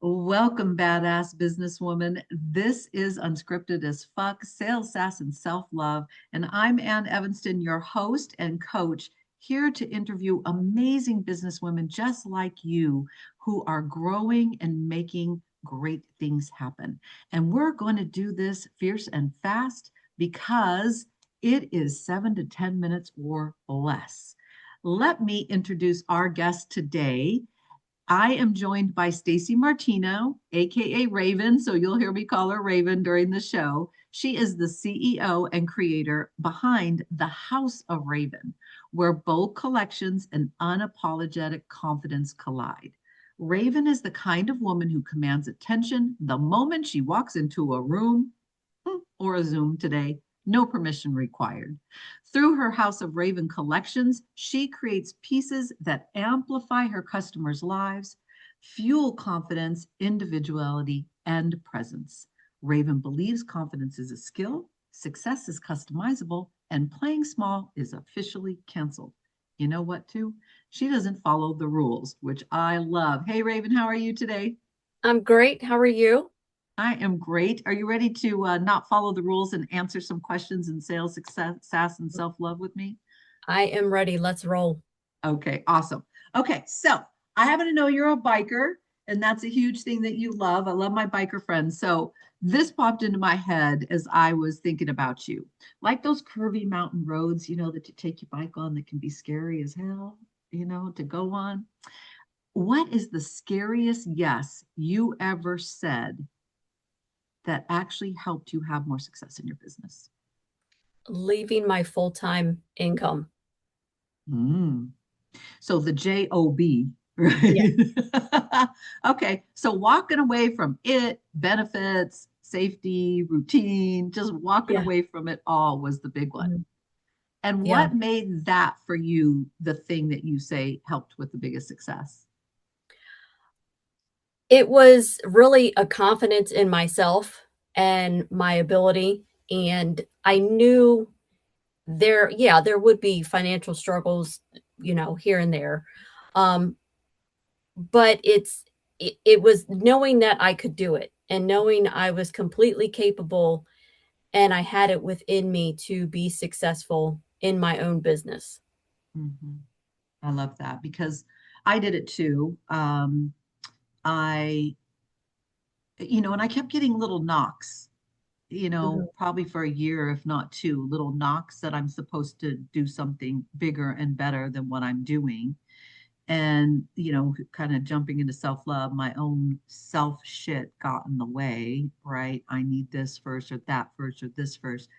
Welcome, badass businesswoman. This is Unscripted as Fuck, Sales, Sass, and Self-Love. And I'm Ann Evanston, your host and coach, here to interview amazing businesswomen just like you who are growing and making great things happen. And we're going to do this fierce and fast because it is 7 to 10 minutes or less. Let me introduce our guest today. I am joined by Stacey Martino, aka Raven, so you'll hear me call her Raven during the show. She is the CEO and creator behind the House of Raven, where bold collections and unapologetic confidence collide. Raven is the kind of woman who commands attention the moment she walks into a room or a Zoom today, no permission required. Through her House of Raven collections, she creates pieces that amplify her customers' lives, fuel confidence, individuality, and presence. Raven believes confidence is a skill, success is customizable, and playing small is officially canceled. You know what, too? She doesn't follow the rules, which I love. Hey, Raven, how are you today? I'm great. How are you? I am great. Are you ready to not follow the rules and answer some questions in sales success, sass, and self love with me? I am ready. Let's roll. Okay, awesome. Okay, so I happen to know you're a biker, and that's a huge thing that you love. I love my biker friends. So this popped into my head as I was thinking about you. Like those curvy mountain roads, that you take your bike on that can be scary as hell, to go on. What is the scariest yes you ever said that actually helped you have more success in your business? Leaving my full-time income. Mm. So the job, Yeah. right? Okay, so walking away from it, benefits, safety, routine, just walking Yeah. away from it all was the big one. Mhm. And Yeah. what made that for you the thing that you say helped with the biggest success? It was really a confidence in myself and my ability. And I knew there would be financial struggles, here and there. Um, but it was knowing that I could do it and knowing I was completely capable and I had it within me to be successful in my own business. Mhm. I love that because I did it too. I, and I kept getting little knocks, Mhm. probably for a year, if not two, little knocks that I'm supposed to do something bigger and better than what I'm doing. And, kind of jumping into self love, my own self shit got in the way, right? I need this first or that first or this first.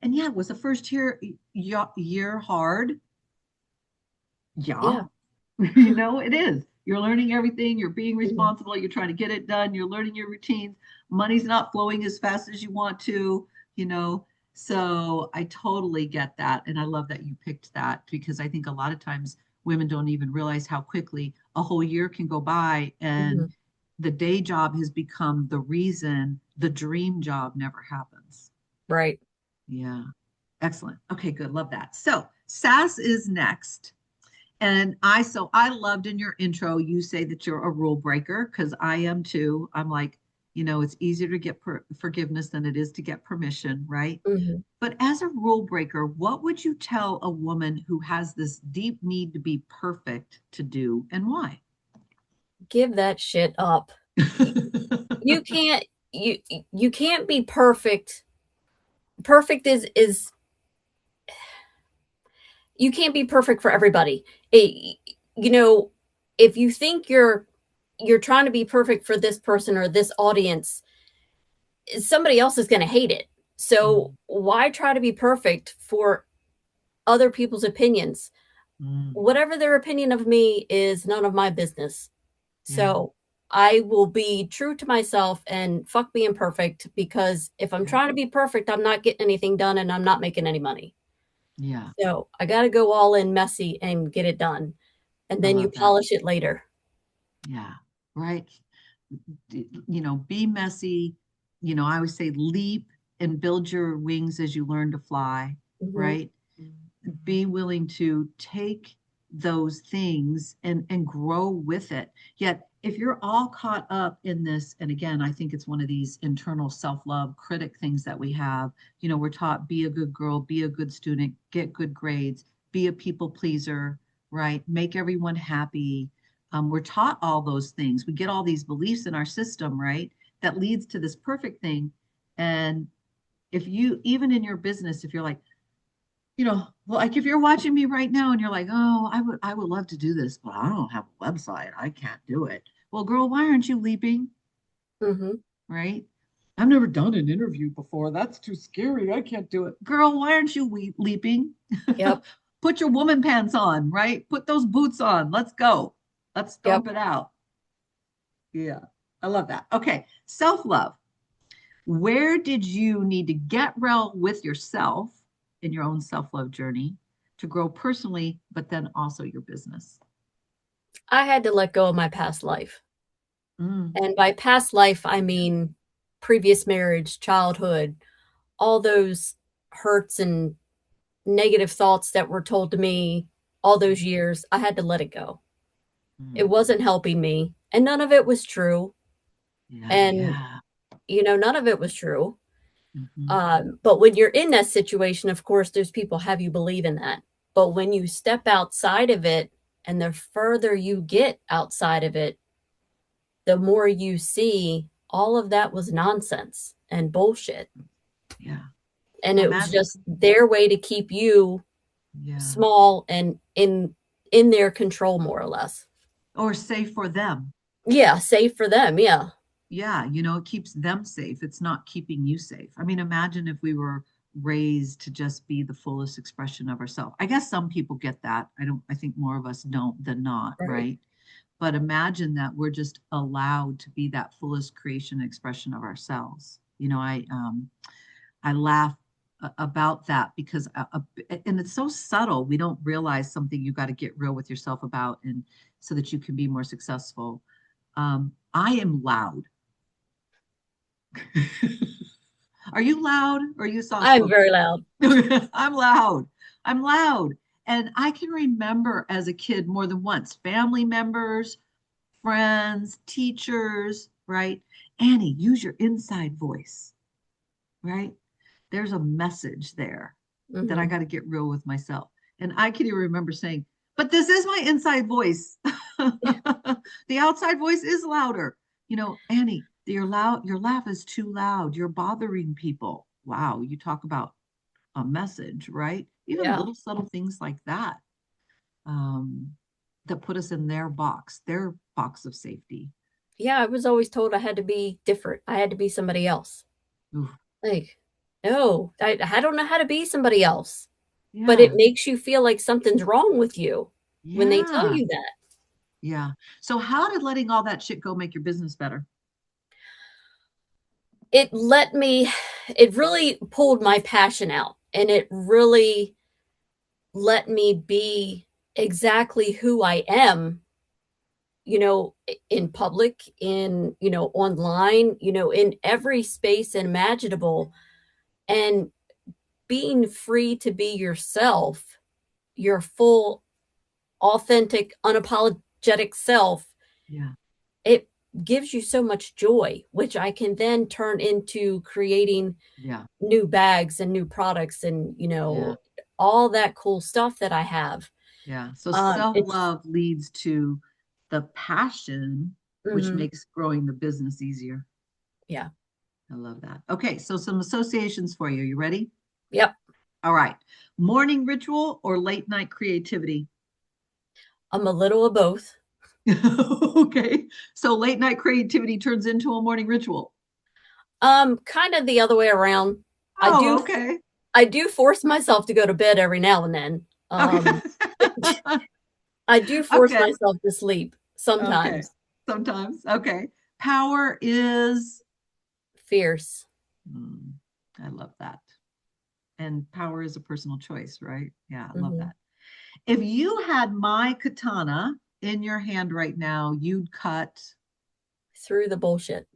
And yeah, was the first year hard? Yeah, Yeah. it is. You're learning everything, you're being Mhm. responsible, you're trying to get it done, you're learning your routines. Money's not flowing as fast as you want to, you know. So I totally get that. And I love that you picked that because I think a lot of times women don't even realize how quickly a whole year can go by and Mhm. the day job has become the reason the dream job never happens. Right. Yeah. Excellent. Okay, good. Love that. So, SAS is next. And I loved in your intro, you say that you're a rule breaker because I am too. I'm like, it's easier to get forgiveness than it is to get permission, right? Mhm. But as a rule breaker, what would you tell a woman who has this deep need to be perfect to do and why? Give that shit up. Y you can't you can't be perfect. Perfect is you can't be perfect for everybody. You know, if you think you're trying to be perfect for this person or this audience, somebody else is gonna hate it. So, Mm, why try to be perfect for other people's opinions? mm, Whatever their opinion of me is none of my business. yeah, So I will be true to myself and fuck being perfect because if I'm yeah, trying to be perfect, I'm not getting anything done and I'm not making any money. yeah. So I got to go all in messy and get it done. And I then you love that. polish it later. Yeah, right. Be messy. I always say leap and build your wings as you learn to fly, Mhm. right? Be willing to take those things and grow with it. Yet if you're all caught up in this, and again, I think it's one of these internal self-love critic things that we have. We're taught be a good girl, be a good student, get good grades, be a people pleaser, right? Make everyone happy. We're taught all those things. We get all these beliefs in our system, right? That leads to this perfect thing. And if you, even in your business, if you're like, like if you're watching me right now and you're like, oh, I would love to do this, but I don't have a website. I can't do it. Well, girl, why aren't you leaping? Mm-hmm. Right? I've never done an interview before. That's too scary. I can't do it. Girl, why aren't you leaping? Yep. Put your woman pants on, right? Put those boots on. Let's go. Let's Yep. stomp it out. Yeah. I love that. Okay. Self-love. Where did you need to get real with yourself in your own self-love journey to grow personally, but then also your business? I had to let go of my past life. Mm, And by past life, I mean previous marriage, childhood, all those hurts and negative thoughts that were told to me all those years. I had to let it go. It mm. wasn't helping me, and none of it was true. Yeah, And, yeah. none of it was true. Mhm. But when you're in that situation, of course, those people have you believe in that. But when you step outside of it, and the further you get outside of it, the more you see all of that was nonsense and bullshit. Yeah. And So it was imagine, just their way to keep you yeah, small and in their control, more or less. or safe for them. Yeah, safe for them. Yeah. Yeah, it keeps them safe. It's not keeping you safe. I mean, imagine if we were raised to just be the fullest expression of ourselves. I guess some people get that. I think more of us don't than not, Right. right? But imagine that we're just allowed to be that fullest creation and expression of ourselves. I laugh about that because and it's so subtle. We don't realize something you got to get real with yourself about, and so that you can be more successful. I am loud. Are you loud or are you soft I'm spoken? very loud. I'm loud. I'm loud. And I can remember as a kid more than once, family members, friends, teachers, right? Annie, use your inside voice, right? There's a message there that I Hmm. got to get real with myself. And I can even remember saying, but this is my inside voice. The outside voice is louder. Annie, your laugh is too loud. You're bothering people. Wow, you talk about a message, right? Even Yeah. little subtle things like that, um, that put us in their box of safety. Yeah. I was always told I had to be different. I had to be somebody else. Oof. Like, no, I don't know how to be somebody else. But it Yeah, makes you feel like something's wrong with you when they tell yeah, you that. yeah. So how did letting all that shit go make your business better? It let me, it really pulled my passion out, and it really let me be exactly who I am, in public, online, in every space imaginable, and being free to be yourself, your full, authentic, unapologetic self. Yeah, It gives you so much joy, which I can then turn into creating yeah, new bags and new products and, yeah, all that cool stuff that I have. yeah. So It's self-love leads to the passion, which mhm, makes growing the business easier. yeah. I love that. Okay, so some associations for you. You ready? Yep. All right. Morning ritual or late night creativity? I'm a little of both. Okay. So late night creativity turns into a morning ritual. Kind of the other way around. I Oh, do okay. I do force myself to go to bed every now and then. Okay. I do force Okay. myself to sleep Okay. sometimes. Sometimes. Okay. Power is, Fierce. hmm, I love that. And power is a personal choice, right? Yeah, I love Mhm. that. If you had my katana in your hand right now, you'd cut. Through the bullshit.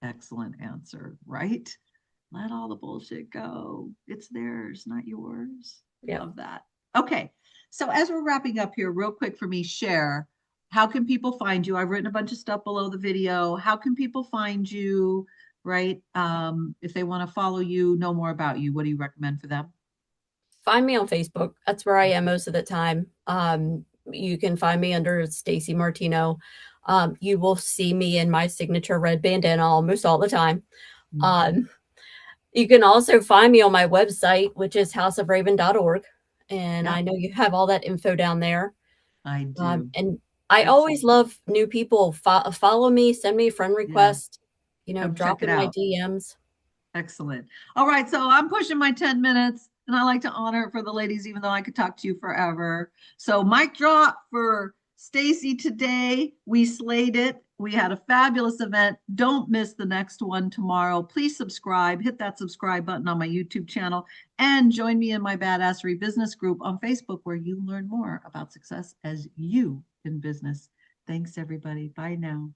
Excellent answer, right? Let all the bullshit go. It's theirs, not yours. Yep. Love that. Okay. So as we're wrapping up here, real quick for me, share, how can people find you? I've written a bunch of stuff below the video. How can people find you, right? If they want to follow you, know more about you, what do you recommend for them? Find me on Facebook. That's where I am most of the time. You can find me under Stacey Martino. You will see me in my signature red bandana almost all the time. Mhm. Um, you can also find me on my website, which is houseofraven.org. And Yeah, I know you have all that info down there. I do. And I always Excellent. love new people. Follow me, send me a friend Yeah, request, come check drop it in my out. DMs. Excellent. All right, so I'm pushing my 10 minutes and I like to honor it for the ladies, even though I could talk to you forever. So mic drop for Stacey today. We slayed it. We had a fabulous event. Don't miss the next one tomorrow. Please subscribe, hit that subscribe button on my YouTube channel, and join me in my Badassery Business group on Facebook, where you learn more about success as you in business. Thanks, everybody. Bye now.